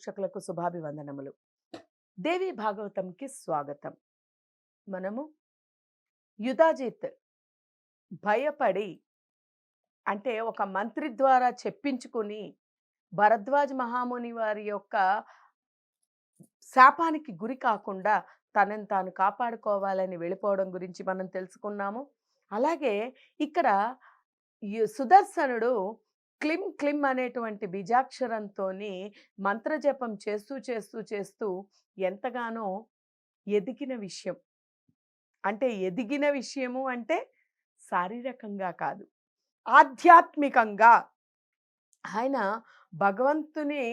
ప్రేక్షకులకు శుభాభివందనములు. దేవి భాగవతంకి స్వాగతం. మనము యుధాజిత్ భయపడి అంటే ఒక మంత్రి ద్వారా చెప్పించుకుని భరద్వాజ మహాముని వారి యొక్క శాపానికి గురి కాకుండా తనని తాను కాపాడుకోవాలని వెళ్ళిపోవడం గురించి మనం తెలుసుకున్నాము. అలాగే ఇక్కడ సుదర్శనుడు క్లిం క్లిం అనేటువంటి బీజాక్షరంతోని మంత్రజపం చేస్తూ చేస్తూ చేస్తూ ఎంతగానో ఎదిగిన విషయం. అంటే ఎదిగిన విషయము అంటే శారీరకంగా కాదు, ఆధ్యాత్మికంగా ఆయన భగవంతుని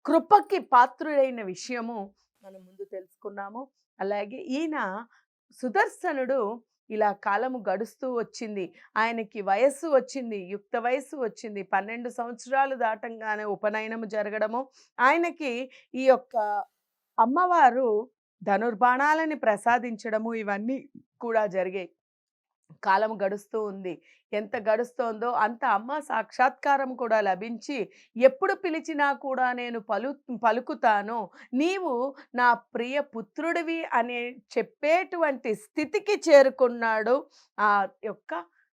కృపకి పాత్రుడైన విషయము మనం ముందు తెలుసుకున్నాము. అలాగే ఈయన సుదర్శనుడు ఇలా కాలము గడుస్తూ వచ్చింది. ఆయనకి వయస్సు వచ్చింది, యుక్త వయస్సు వచ్చింది. 12 సంవత్సరాలు దాటంగానే ఉపనయనము జరగడము, ఆయనకి ఈ యొక్క అమ్మవారు ధనుర్బాణాలని ప్రసాదించడము ఇవన్నీ కూడా జరిగాయి. కాలం గడుస్తూ ఉంది. ఎంత గడుస్తోందో అంత అమ్మ సాక్షాత్కారం కూడా లభించి, ఎప్పుడు పిలిచినా కూడా నేను పలుకుతాను, నీవు నా ప్రియ పుత్రుడివి అనే చెప్పేటువంటి స్థితికి చేరుకున్నాడు ఆ యొక్క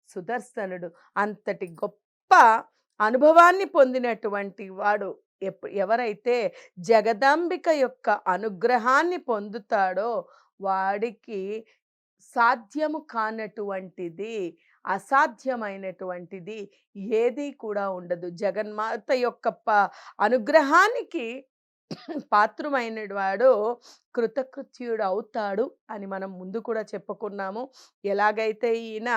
సుదర్శనుడు. అంతటి గొప్ప అనుభవాన్ని పొందినటువంటి వాడు ఎవరైతే జగదాంబిక యొక్క అనుగ్రహాన్ని పొందుతాడో వాడికి సాధ్యము కానటువంటిది, అసాధ్యమైనటువంటిది ఏది కూడా ఉండదు. జగన్మాత యొక్క అనుగ్రహానికి పాత్రుమైన వాడు కృతకృత్యుడు అవుతాడు అని మనం ముందు కూడా చెప్పుకున్నాము. ఎలాగైతే ఈయన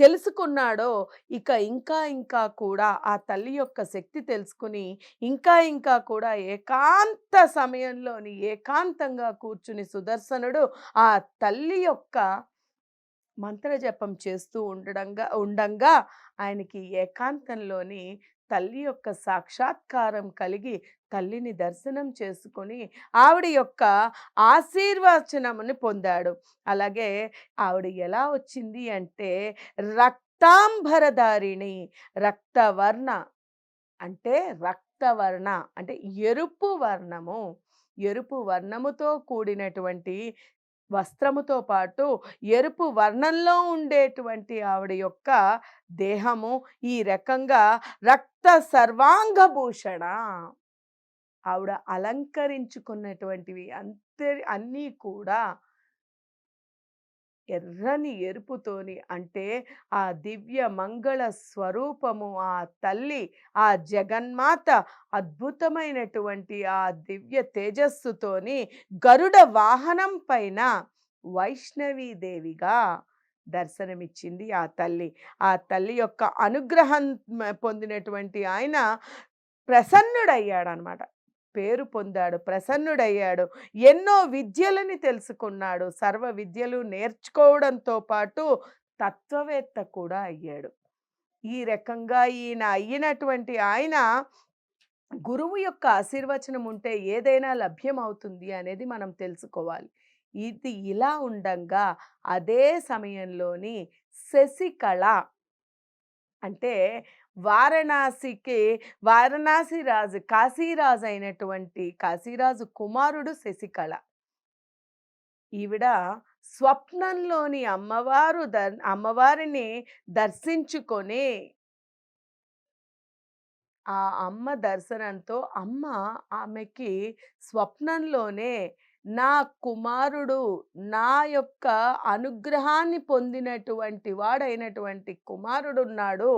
తెలుసుకున్నాడో ఇక ఇంకా ఇంకా కూడా ఆ తల్లి యొక్క శక్తి తెలుసుకుని ఇంకా ఇంకా కూడా ఏకాంత సమయంలోని ఏకాంతంగా కూర్చుని సుదర్శనుడు ఆ తల్లి యొక్క మంత్రజపం చేస్తూ ఉండంగా ఆయనకి ఏకాంతంలోని తల్లి యొక్క సాక్షాత్కారం కలిగి తల్లిని దర్శనం చేసుకొని ఆవిడ యొక్క ఆశీర్వచనముని పొందాడు. అలాగే ఆవిడ ఎలా వచ్చింది అంటే రక్తాంబరధారిణి, రక్తవర్ణ అంటే రక్తవర్ణ అంటే ఎరుపు వర్ణము, ఎరుపు వర్ణముతో కూడినటువంటి వస్త్రముతో పాటు ఎరుపు వర్ణంలో ఉండేటువంటి ఆవిడ యొక్క దేహము ఈ రకంగా రక్త సర్వాంగభూషణ, ఆవిడ అలంకరించుకున్నటువంటివి అన్నీ కూడా ఎర్రని ఎరుపుతోని, అంటే ఆ దివ్య మంగళ స్వరూపము, ఆ తల్లి, ఆ జగన్మాత అద్భుతమైనటువంటి ఆ దివ్య తేజస్సుతోని గరుడ వాహనం పైన వైష్ణవీదేవిగా దర్శనమిచ్చింది ఆ తల్లి. ఆ తల్లి యొక్క అనుగ్రహం పొందినటువంటి ఆయన ప్రసన్నుడయ్యాడనమాట. పేరు పొందాడు, ప్రసన్నుడయ్యాడు. ఎన్నో విద్యలని తెలుసుకున్నాడు. సర్వ విద్యలు నేర్చుకోవడంతో పాటు తత్వవేత్త కూడా అయ్యాడు. ఈ రకంగా ఈయన అయినటువంటి ఆయన గురువు యొక్క ఆశీర్వచనం ఉంటే ఏదైనా లభ్యమవుతుంది అనేది మనం తెలుసుకోవాలి. ఇది ఇలా ఉండంగా అదే సమయంలోని శశికళ అంటే వారణాసి రాజు కాశీరాజు అయినటువంటి కాశీరాజు కుమారుడు శశికళ. ఈవిడ స్వప్నంలోని అమ్మవారిని దర్శించుకొని ఆ అమ్మ దర్శనంతో అమ్మ ఆమెకి స్వప్నంలోనే నా కుమారుడు, నా యొక్క అనుగ్రహాన్ని పొందినటువంటి వాడైనటువంటి కుమారుడున్నాడు,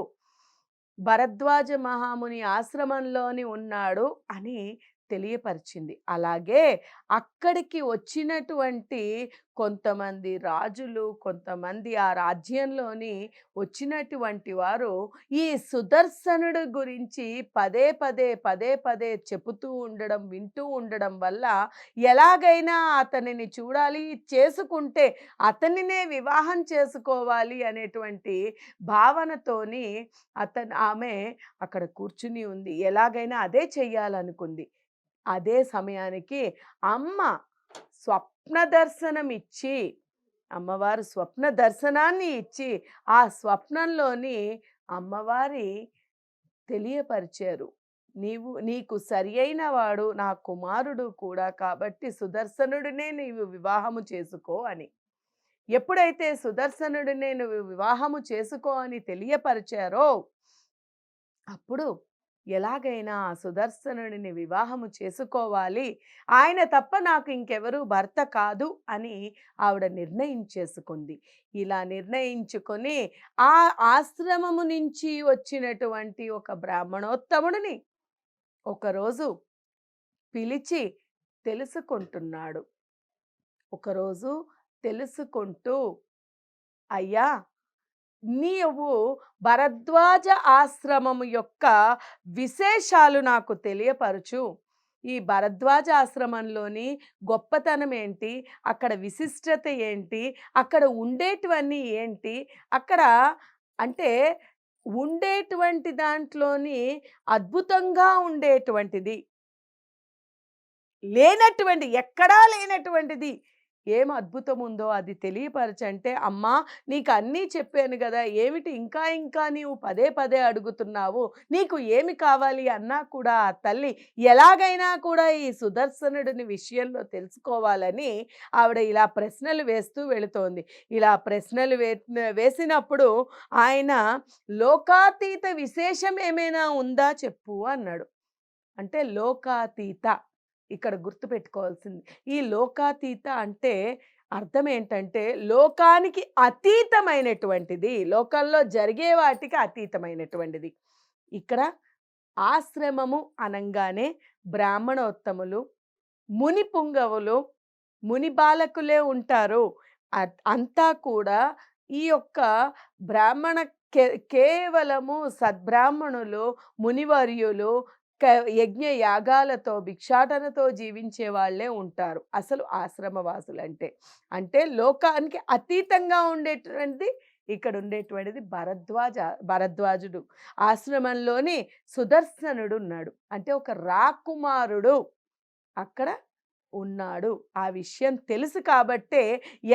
భరద్వాజ మహాముని ఆశ్రమంలోని ఉన్నాడు అని తెలియపరిచింది. అలాగే అక్కడికి వచ్చినటువంటి కొంతమంది రాజులు, కొంతమంది ఆ రాజ్యంలోని వచ్చినటువంటి వారు ఈ సుదర్శనుడు గురించి పదే పదే చెబుతూ ఉండడం, వింటూ ఉండడం వల్ల ఎలాగైనా అతనిని చూడాలి, చేసుకుంటే అతనినే వివాహం చేసుకోవాలి అనేటువంటి భావనతోని ఆమె అక్కడ కూర్చుని ఉంది. ఎలాగైనా అదే చెయ్యాలనుకుంది. అదే సమయానికి అమ్మ స్వప్న దర్శనం ఇచ్చి, అమ్మవారు స్వప్న దర్శనాన్ని ఇచ్చి ఆ స్వప్నంలోని అమ్మవారి తెలియపరిచారు. నీకు సరియైన వాడు నా కుమారుడు కూడా కాబట్టి సుదర్శనుడినే నీవు వివాహము చేసుకో అని. ఎప్పుడైతే సుదర్శనుడినే నువ్వు వివాహము చేసుకో అని తెలియపరిచారో, అప్పుడు ఎలాగైనా ఆ సుదర్శనుడిని వివాహము చేసుకోవాలి. ఆయన తప్ప నాకు ఇంకెవరు భర్త కాదు అని ఆవిడ నిర్ణయించేసుకుంది. ఇలా నిర్ణయించుకొని ఆ ఆశ్రమము నుంచి వచ్చినటువంటి ఒక బ్రాహ్మణోత్తముడిని ఒకరోజు పిలిచి తెలుసుకుంటున్నాడు. ఒకరోజు తెలుసుకుంటూ, అయ్యా, నీవు భరద్వాజ ఆశ్రమము యొక్క విశేషాలు నాకు తెలియపరచు. ఈ భరద్వాజ ఆశ్రమంలోని గొప్పతనం ఏంటి? అక్కడ విశిష్టత ఏంటి? అక్కడ ఉండేటివన్నీ ఏంటి? అక్కడ అంటే ఉండేటువంటి దాంట్లోని అద్భుతంగా ఉండేటువంటిది ఎక్కడా లేనటువంటిది ఏం అద్భుతం ఉందో అది తెలియపరచంటే, అమ్మా నీకు అన్నీ చెప్పాను గదా! ఏమిటి ఇంకా ఇంకా నీవు పదే పదే అడుగుతున్నావు? నీకు ఏమి కావాలి అన్నా కూడా ఆ తల్లి ఎలాగైనా కూడా ఈ సుదర్శనుడిని విషయంలో తెలుసుకోవాలని ఆవిడ ఇలా ప్రశ్నలు వేస్తూ వెళుతోంది. ఇలా ప్రశ్నలు వేసినప్పుడు ఆయన లోకాతీత విశేషం ఏమైనా ఉందా చెప్పు అన్నాడు. అంటే లోకాతీత ఇక్కడ గుర్తుపెట్టుకోవాల్సింది. ఈ లోకాతీత అంటే అర్థం ఏంటంటే లోకానికి అతీతమైనటువంటిది. లోకంలో జరిగే వాటికి అతీతమైనటువంటిది. ఇక్కడ ఆశ్రమము అనంగానే బ్రాహ్మణోత్తములు, ముని పుంగవులు, ముని బాలకులే ఉంటారు. అంతా కూడా ఈ యొక్క బ్రాహ్మణ కేవలము సద్బ్రాహ్మణులు, మునివర్యులు యజ్ఞ యాగాలతో భిక్షాటనతో జీవించే వాళ్ళే ఉంటారు అసలు ఆశ్రమవాసులంటే. అంటే లోకానికి అతీతంగా ఉండేటువంటిది ఇక్కడ ఉండేటువంటిది భరద్వాజుడు. ఆశ్రమంలోని సుదర్శనుడు ఉన్నాడు. అంటే ఒక రాకుమారుడు అక్కడ ఉన్నాడు. ఆ విషయం తెలుసు కాబట్టే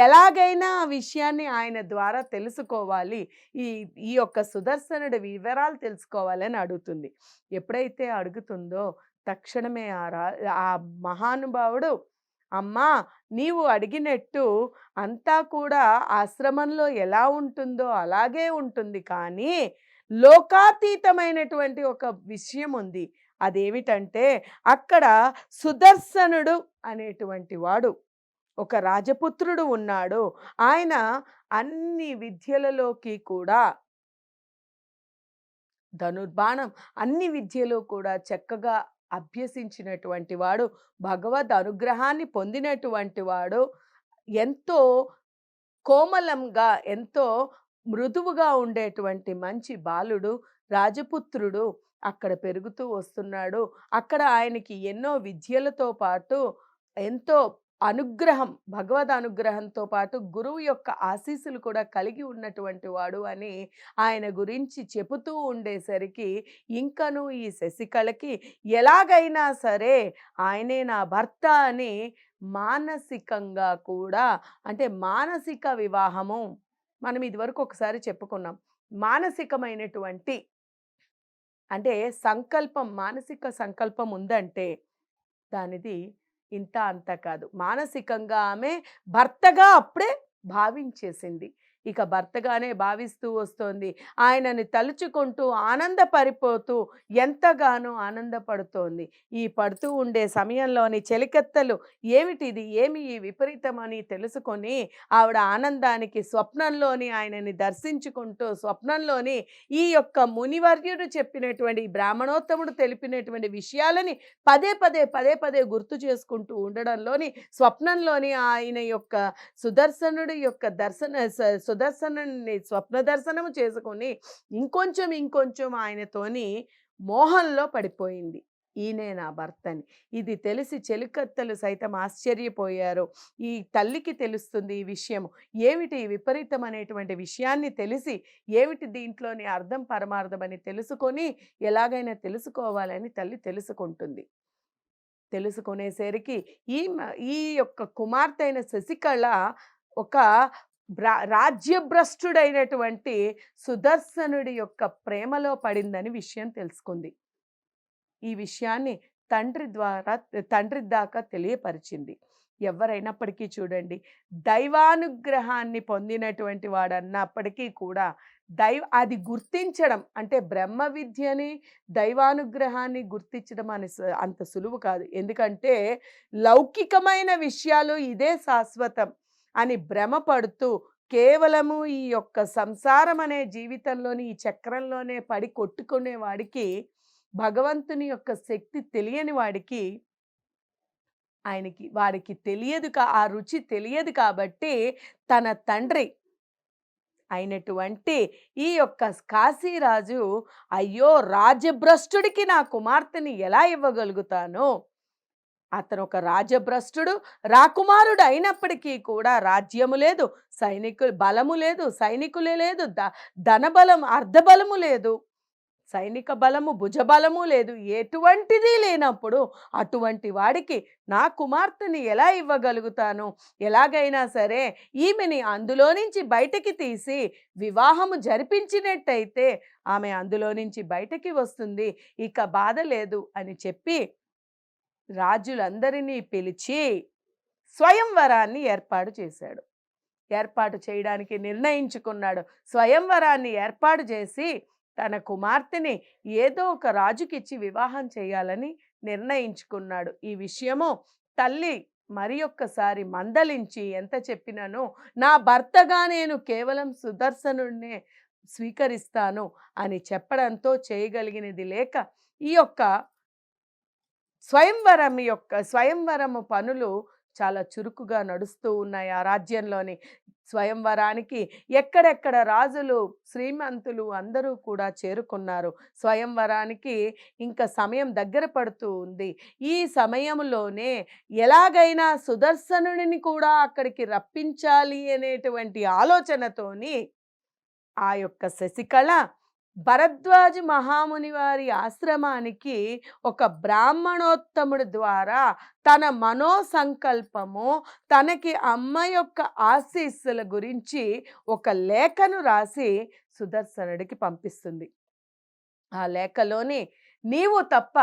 ఎలాగైనా ఆ విషయాన్ని ఆయన ద్వారా తెలుసుకోవాలి. ఈ ఈ యొక్క సుదర్శనుడి వివరాలు తెలుసుకోవాలని అడుగుతుంది. ఎప్పుడైతే అడుగుతుందో తక్షణమే ఆ మహానుభావుడు, అమ్మా, నీవు అడిగినట్టు అంతా కూడా ఆశ్రమంలో ఎలా ఉంటుందో అలాగే ఉంటుంది, కానీ లోకాతీతమైనటువంటి ఒక విషయం ఉంది. అదేమిటంటే అక్కడ సుదర్శనుడు అనేటువంటి వాడు ఒక రాజపుత్రుడు ఉన్నాడు. ఆయన అన్ని విద్యలలోకి కూడా ధనుర్బాణం అన్ని విద్యలో కూడా చక్కగా అభ్యసించినటువంటి వాడు, భగవద్ అనుగ్రహాన్ని పొందినటువంటి వాడు, ఎంతో కోమలంగా ఎంతో మృదువుగా ఉండేటువంటి మంచి బాలుడు, రాజపుత్రుడు అక్కడ పెరుగుతూ వస్తున్నాడు. అక్కడ ఆయనకి ఎన్నో విద్యలతో పాటు ఎంతో అనుగ్రహం, భగవద్ అనుగ్రహంతో పాటు గురువు యొక్క ఆశీస్సులు కూడా కలిగి ఉన్నటువంటి వాడు అని ఆయన గురించి చెబుతూ ఉండేసరికి ఇంకను ఈ శశికళకి ఎలాగైనా సరే ఆయనే నా భర్త అని మానసికంగా కూడా, అంటే మానసిక వివాహము మనం ఇదివరకు ఒకసారి చెప్పుకున్నాం. మానసికమైనటువంటి అంటే సంకల్పం, మానసిక సంకల్పం ఉందంటే దానిది ఇంత అంత కాదు. మానసికంగా ఆమె భర్తగా అప్పుడే భావించేసింది. ఇక భర్తగానే భావిస్తూ వస్తోంది. ఆయనని తలుచుకుంటూ ఆనందపడిపోతూ ఎంతగానో ఆనందపడుతోంది. ఈ పడుతూ ఉండే సమయంలోని చెలికత్తెలు ఏమిటిది, ఏమి ఈ విపరీతం అని తెలుసుకొని ఆవిడ ఆనందానికి స్వప్నంలోని ఆయనని దర్శించుకుంటూ స్వప్నంలోని ఈ యొక్క మునివర్యుడు చెప్పినటువంటి బ్రాహ్మణోత్తముడు తెలిపినటువంటి విషయాలని పదే పదే గుర్తు చేసుకుంటూ ఉండడంలోని స్వప్నంలోని ఆయన యొక్క సుదర్శనుడి యొక్క సుదర్శనుని స్వప్న దర్శనము చేసుకొని ఇంకొంచెం ఆయనతోని మోహంలో పడిపోయింది. ఈయనే నా భర్తని. ఇది తెలిసి చెలికత్తెలు సైతం ఆశ్చర్యపోయారు. ఈ తల్లికి తెలుస్తుంది ఈ విషయము. ఏమిటి విపరీతం అనేటువంటి విషయాన్ని తెలిసి ఏమిటి దీంట్లోని అర్థం పరమార్థం అని తెలుసుకొని ఎలాగైనా తెలుసుకోవాలని తల్లి తెలుసుకుంటుంది. తెలుసుకునేసరికి ఈ యొక్క కుమార్తె అయిన శశికళ ఒక రాజ్యభ్రష్టుడైనటువంటి సుదర్శనుడి యొక్క ప్రేమలో పడిందని విషయం తెలుసుకుంది. ఈ విషయాన్ని తండ్రి ద్వారా తండ్రి దాకా తెలియపరిచింది. ఎవరైనప్పటికీ చూడండి, దైవానుగ్రహాన్ని పొందినటువంటి వాడన్నప్పటికీ కూడా అది గుర్తించడం అంటే బ్రహ్మ విద్యని, దైవానుగ్రహాన్ని గుర్తించడం అంత సులువు కాదు. ఎందుకంటే లౌకికమైన విషయాలు ఇదే శాశ్వతం అని భ్రమపడుతూ కేవలము ఈ యొక్క సంసారం అనే జీవితంలోని ఈ చక్రంలోనే పడి కొట్టుకునే వాడికి, భగవంతుని యొక్క శక్తి తెలియని వాడికి, వాడికి తెలియదు, ఆ రుచి తెలియదు కాబట్టి తన తండ్రి అయినటువంటి ఈ యొక్క కాశీరాజు, అయ్యో రాజభ్రష్టుడికి నా కుమార్తెని ఎలా ఇవ్వగలుగుతాను, అతను ఒక రాజభ్రష్టుడు, రాకుమారుడు అయినప్పటికీ కూడా రాజ్యము లేదు, బలము లేదు, సైనికులే లేదు, ధనబలం అర్ధబలము లేదు, సైనిక బలము భుజబలము లేదు, ఎటువంటిది లేనప్పుడు అటువంటి వాడికి నా కుమార్తెని ఎలా ఇవ్వగలుగుతాను, ఎలాగైనా సరే ఈమెని అందులో నుంచి బయటికి తీసి వివాహము జరిపించినట్టయితే ఆమె అందులో నుంచి బయటికి వస్తుంది, ఇక బాధ లేదు అని చెప్పి రాజులందరినీ పిలిచి స్వయంవరాన్ని ఏర్పాటు చేశాడు. ఏర్పాటు చేయడానికి నిర్ణయించుకున్నాడు. స్వయంవరాన్ని ఏర్పాటు చేసి తన కుమార్తెని ఏదో ఒక రాజుకిచ్చి వివాహం చేయాలని నిర్ణయించుకున్నాడు. ఈ విషయము తల్లి మరి ఒక్కసారి మందలించి ఎంత చెప్పినానో, నా భర్తగా నేను కేవలం సుదర్శనుడినే స్వీకరిస్తాను అని చెప్పడంతో చేయగలిగినది లేక ఈ యొక్క స్వయంవరము పనులు చాలా చురుకుగా నడుస్తూ ఉన్నాయి ఆ రాజ్యంలోని. స్వయంవరానికి ఎక్కడెక్కడ రాజులు, శ్రీమంతులు అందరూ కూడా చేరుకున్నారు. స్వయంవరానికి ఇంకా సమయం దగ్గర పడుతూ ఉంది. ఈ సమయంలోనే ఎలాగైనా సుదర్శనుడిని కూడా అక్కడికి రప్పించాలి అనేటువంటి ఆలోచనతోని ఆ యొక్క శశికళ భరద్వాజ మహాముని వారి ఆశ్రమానికి ఒక బ్రాహ్మణోత్తముడి ద్వారా తన మనోసంకల్పము, తనకి అమ్మ యొక్క ఆశీస్సుల గురించి ఒక లేఖను రాసి సుదర్శనుడికి పంపిస్తుంది. ఆ లేఖలోని, నీవు తప్ప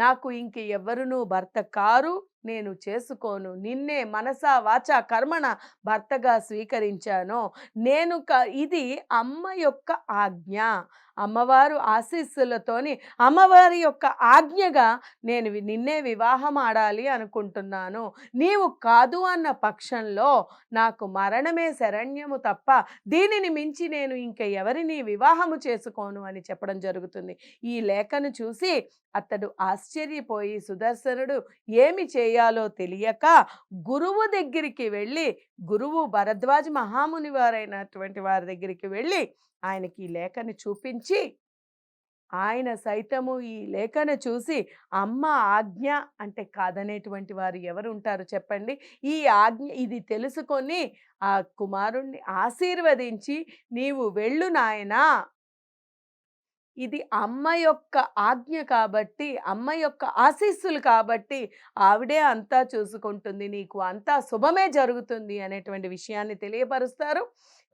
నాకు ఇంక ఎవరునూ భర్త కారు, నేను చేసుకోను, నిన్నే మనసా వాచా కర్మణ భర్తగా స్వీకరించాను, నేను ఇది అమ్మ యొక్క ఆజ్ఞ, అమ్మవారు ఆశీస్సులతోని అమ్మవారి యొక్క ఆజ్ఞగా నేను నిన్నే వివాహం ఆడాలి అనుకుంటున్నాను, నీవు కాదు అన్న పక్షంలో నాకు మరణమే శరణ్యము తప్ప దీనిని మించి నేను ఇంక ఎవరిని వివాహము చేసుకోను అని చెప్పడం జరుగుతుంది. ఈ లేఖను చూసి అతడు ఆశ్చర్యపోయి సుదర్శనుడు ఏమి చేయాలో తెలియక గురువు దగ్గరికి వెళ్ళి, గురువు భరద్వాజ మహాముని వారైనటువంటి వారి దగ్గరికి వెళ్ళి ఆయనకి ఈ లేఖను చూపించి, ఆయన సైతము ఈ లేఖను చూసి అమ్మ ఆజ్ఞ అంటే కాదనేటువంటి వారు ఎవరు ఉంటారు చెప్పండి. ఈ ఆజ్ఞ ఇది తెలుసుకొని ఆ కుమారుణ్ణి ఆశీర్వదించి, నీవు వెళ్ళు నాయనా, ఇది అమ్మ యొక్క ఆజ్ఞ కాబట్టి, అమ్మ యొక్క ఆశీస్సులు కాబట్టి ఆవిడే అంతా చూసుకుంటుంది, నీకు అంతా శుభమే జరుగుతుంది అనేటువంటి విషయాన్ని తెలియపరుస్తారు.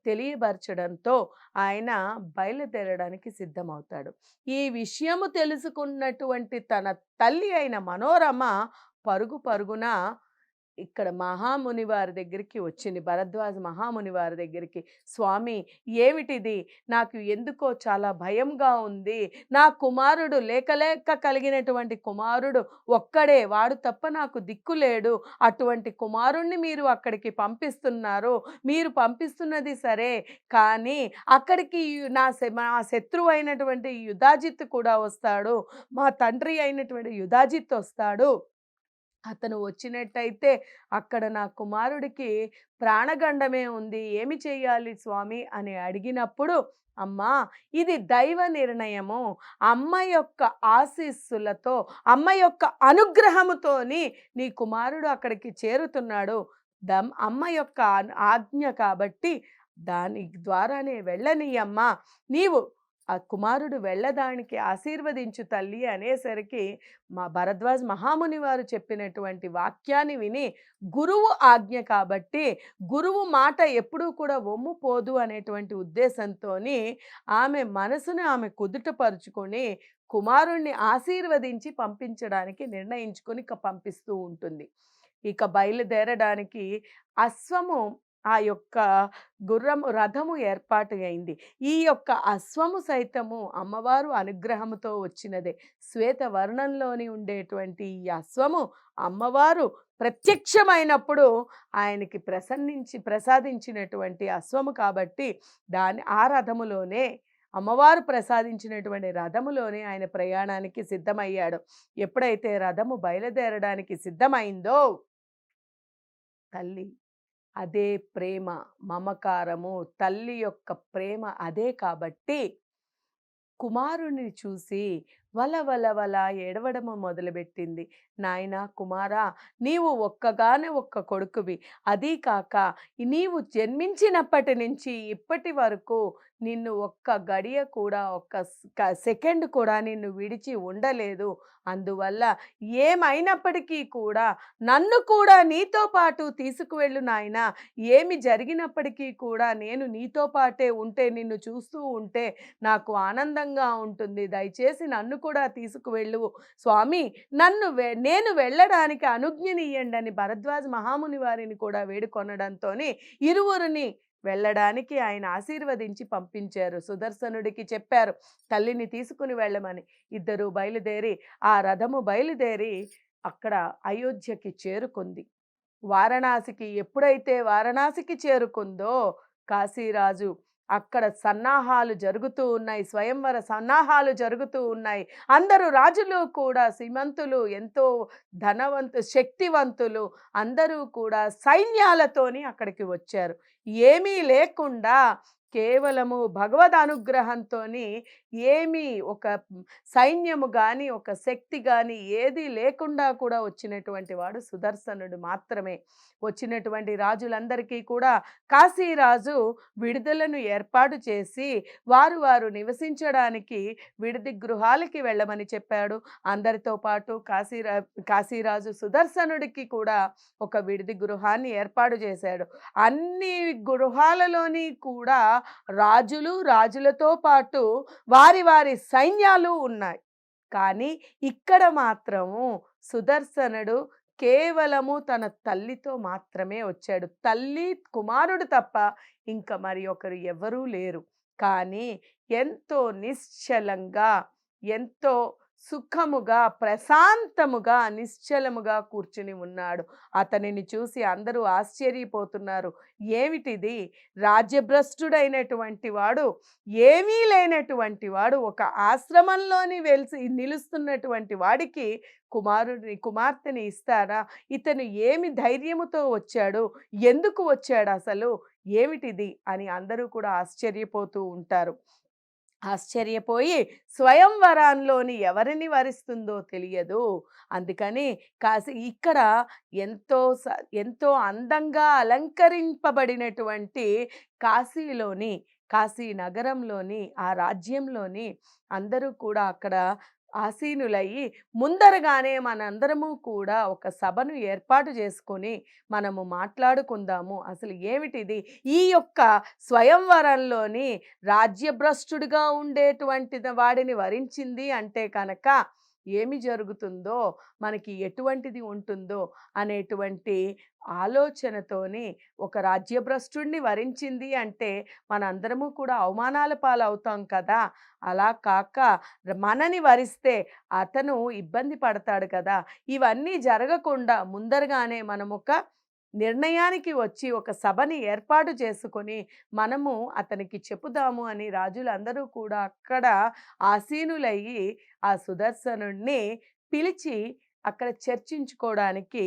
తెలియపరచడంతో ఆయన బయలుదేరడానికి సిద్ధమవుతాడు. ఈ విషయము తెలుసుకున్నటువంటి తన తల్లి అయిన మనోరమ పరుగు పరుగున ఇక్కడ మహాముని వారి దగ్గరికి వచ్చింది. భరద్వాజ మహాముని వారి దగ్గరికి, స్వామి ఏమిటిది, నాకు ఎందుకో చాలా భయంగా ఉంది, నా కుమారుడు లేక కలిగినటువంటి కుమారుడు ఒక్కడే, వాడు తప్ప నాకు దిక్కు లేడు, అటువంటి కుమారుణ్ణి మీరు అక్కడికి పంపిస్తున్నారు, మీరు పంపిస్తున్నది సరే కానీ అక్కడికి మా శత్రువు అయినటువంటి యుధాజిత్ కూడా వస్తాడు, మా తండ్రి అయినటువంటి యుధాజిత్ వస్తాడు, అతను వచ్చినట్టయితే అక్కడ నా కుమారుడికి ప్రాణగండమే ఉంది, ఏమి చేయాలి స్వామి అని అడిగినప్పుడు, అమ్మా ఇది దైవ నిర్ణయము, అమ్మ యొక్క ఆశీస్సులతో, అమ్మ యొక్క అనుగ్రహముతోని నీ కుమారుడు అక్కడికి చేరుతున్నాడు, అమ్మ యొక్క ఆజ్ఞ కాబట్టి దాని ద్వారానే వెళ్ళని అమ్మా, నీవు ఆ కుమారుడు వెళ్ళడానికి ఆశీర్వదించు తల్లి అనేసరికి మా భరద్వాజ్ మహాముని వారు చెప్పినటువంటి వాక్యాన్ని విని, గురువు ఆజ్ఞ కాబట్టి గురువు మాట ఎప్పుడూ కూడా వమ్ము పోదు అనేటువంటి ఉద్దేశంతోని ఆమె మనసును ఆమె కుదుటపరుచుకొని కుమారుణ్ణి ఆశీర్వదించి పంపించడానికి నిర్ణయించుకొని పంపిస్తూ ఉంటుంది. ఇక బయలుదేరడానికి అశ్వము ఆ యొక్క రథము ఏర్పాటు అయింది. ఈ యొక్క అశ్వము సైతము అమ్మవారు అనుగ్రహముతో వచ్చినదే. శ్వేత వర్ణంలోని ఉండేటువంటి ఈ అశ్వము అమ్మవారు ప్రత్యక్షమైనప్పుడు ఆయనకి ప్రసాదించినటువంటి అశ్వము కాబట్టి ఆ రథములోనే అమ్మవారు ప్రసాదించినటువంటి రథములోనే ఆయన ప్రయాణానికి సిద్ధమయ్యాడు. ఎప్పుడైతే రథము బయలుదేరడానికి సిద్ధమైందో తల్లి అదే ప్రేమ, మమకారము, తల్లి యొక్క ప్రేమ అదే కాబట్టి కుమారుణ్ణి చూసి వల ఏడవడము మొదలుపెట్టింది. నాయనా కుమారా, నీవు ఒక్కగానే ఒక్క కొడుకువి. అదీ కాక నీవు జన్మించినప్పటి నుంచి ఇప్పటి వరకు నిన్ను ఒక్క గడియ కూడా ఒక్క సెకండ్ కూడా నిన్ను విడిచి ఉండలేదు. అందువల్ల ఏమైనప్పటికీ కూడా నన్ను కూడా నీతో పాటు తీసుకువెళ్ళు నాయనా. ఏమి జరిగినప్పటికీ కూడా నేను నీతో పాటే ఉంటే, నిన్ను చూస్తూ ఉంటే నాకు ఆనందంగా ఉంటుంది. దయచేసి నన్ను కూడా తీసుకువెళ్ళు స్వామి, నేను వెళ్ళడానికి అనుజ్ఞనియ్యండి అని భరద్వాజ మహాముని వారిని కూడా వేడుకొనడంతోనే ఇరువురిని వెళ్ళడానికి ఆయన ఆశీర్వదించి పంపించారు. సుదర్శనుడికి చెప్పారు తల్లిని తీసుకుని వెళ్ళమని. ఇద్దరు బయలుదేరి ఆ రథము బయలుదేరి అక్కడ అయోధ్యకి చేరుకుంది. ఎప్పుడైతే వారణాసికి చేరుకుందో కాశీరాజు అక్కడ సన్నాహాలు జరుగుతూ ఉన్నాయి. స్వయంవర సన్నాహాలు జరుగుతూ ఉన్నాయి. అందరూ రాజులు కూడా శ్రీమంతులు, ఎంతో శక్తివంతులు అందరూ కూడా సైన్యాలతోని అక్కడికి వచ్చారు. ఏమీ లేకుండా కేవలము భగవద్ అనుగ్రహంతోని ఏమీ ఒక సైన్యము కానీ ఒక శక్తి కానీ ఏదీ లేకుండా కూడా వచ్చినటువంటి వాడు సుదర్శనుడు మాత్రమే. వచ్చినటువంటి రాజులందరికీ కూడా కాశీరాజు విడుదలను ఏర్పాటు చేసి వారు నివసించడానికి విడిది గృహాలకి వెళ్ళమని చెప్పాడు. అందరితో పాటు కాశీరాజు సుదర్శనుడికి కూడా ఒక విడిది గృహాన్ని ఏర్పాటు చేశాడు. అన్ని గృహాలలోని కూడా రాజులతో పాటు వారి సైన్యాలు ఉన్నాయి. కానీ ఇక్కడ మాత్రము సుదర్శనుడు కేవలము తన తల్లితో మాత్రమే వచ్చాడు. తల్లి, కుమారుడు తప్ప ఇంకా మరి ఒకరు ఎవరూ లేరు. కానీ ఎంతో నిశ్చలంగా, ఎంతో సుఖముగా, ప్రశాంతముగా, నిశ్చలముగా కూర్చుని ఉన్నాడు. అతనిని చూసి అందరూ ఆశ్చర్యపోతున్నారు. ఏమిటిది? రాజ్యభ్రష్టుడైనటువంటి వాడు, ఏమీ లేనటువంటి వాడు, ఒక ఆశ్రమంలోని నిలుస్తున్నటువంటి వాడికి కుమార్తెని ఇస్తారా? ఇతను ఏమి ధైర్యముతో వచ్చాడు? ఎందుకు వచ్చాడు అసలు? ఏమిటిది అని అందరూ కూడా ఆశ్చర్యపోతూ ఉంటారు. ఆశ్చర్యపోయి స్వయంవరంలోని ఎవరిని వరిస్తుందో తెలియదు. అందుకని ఇక్కడ ఎంతో అందంగా అలంకరింపబడినటువంటి కాశీ నగరంలోని ఆ రాజ్యంలోని అందరూ కూడా అక్కడ ఆసీనులయ్యి ముందరగానే మనందరము కూడా ఒక సభను ఏర్పాటు చేసుకొని మనము మాట్లాడుకుందాము. అసలు ఏమిటిది? ఈ యొక్క స్వయంవరంలోని రాజ్యభ్రష్టుడిగా ఉండేటువంటి వాడిని వరించింది అంటే కనుక ఏమి జరుగుతుందో, మనకి ఎటువంటిది ఉంటుందో అనేటువంటి ఆలోచనతోని ఒక రాజ్యభ్రష్టుడిని వరించింది అంటే మనందరము కూడా అవమానాల పాలవుతాం కదా. అలా కాక మనని వరిస్తే అతను ఇబ్బంది పడతాడు కదా. ఇవన్నీ జరగకుండా ముందరగానే మనం ఒక నిర్ణయానికి వచ్చి ఒక సభని ఏర్పాటు చేసుకొని మనము అతనికి చెప్పుదాము అని రాజులందరూ కూడా అక్కడ ఆసీనులయ్యి ఆ సుదర్శనుడిని పిలిచి అక్కడ చర్చించుకోవడానికి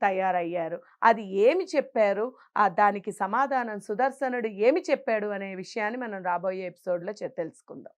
తయారయ్యారు. అది ఏమి చెప్పారు, దానికి సమాధానం సుదర్శనుడు ఏమి చెప్పాడు అనే విషయాన్ని మనం రాబోయే ఎపిసోడ్లో తెలుసుకుందాం.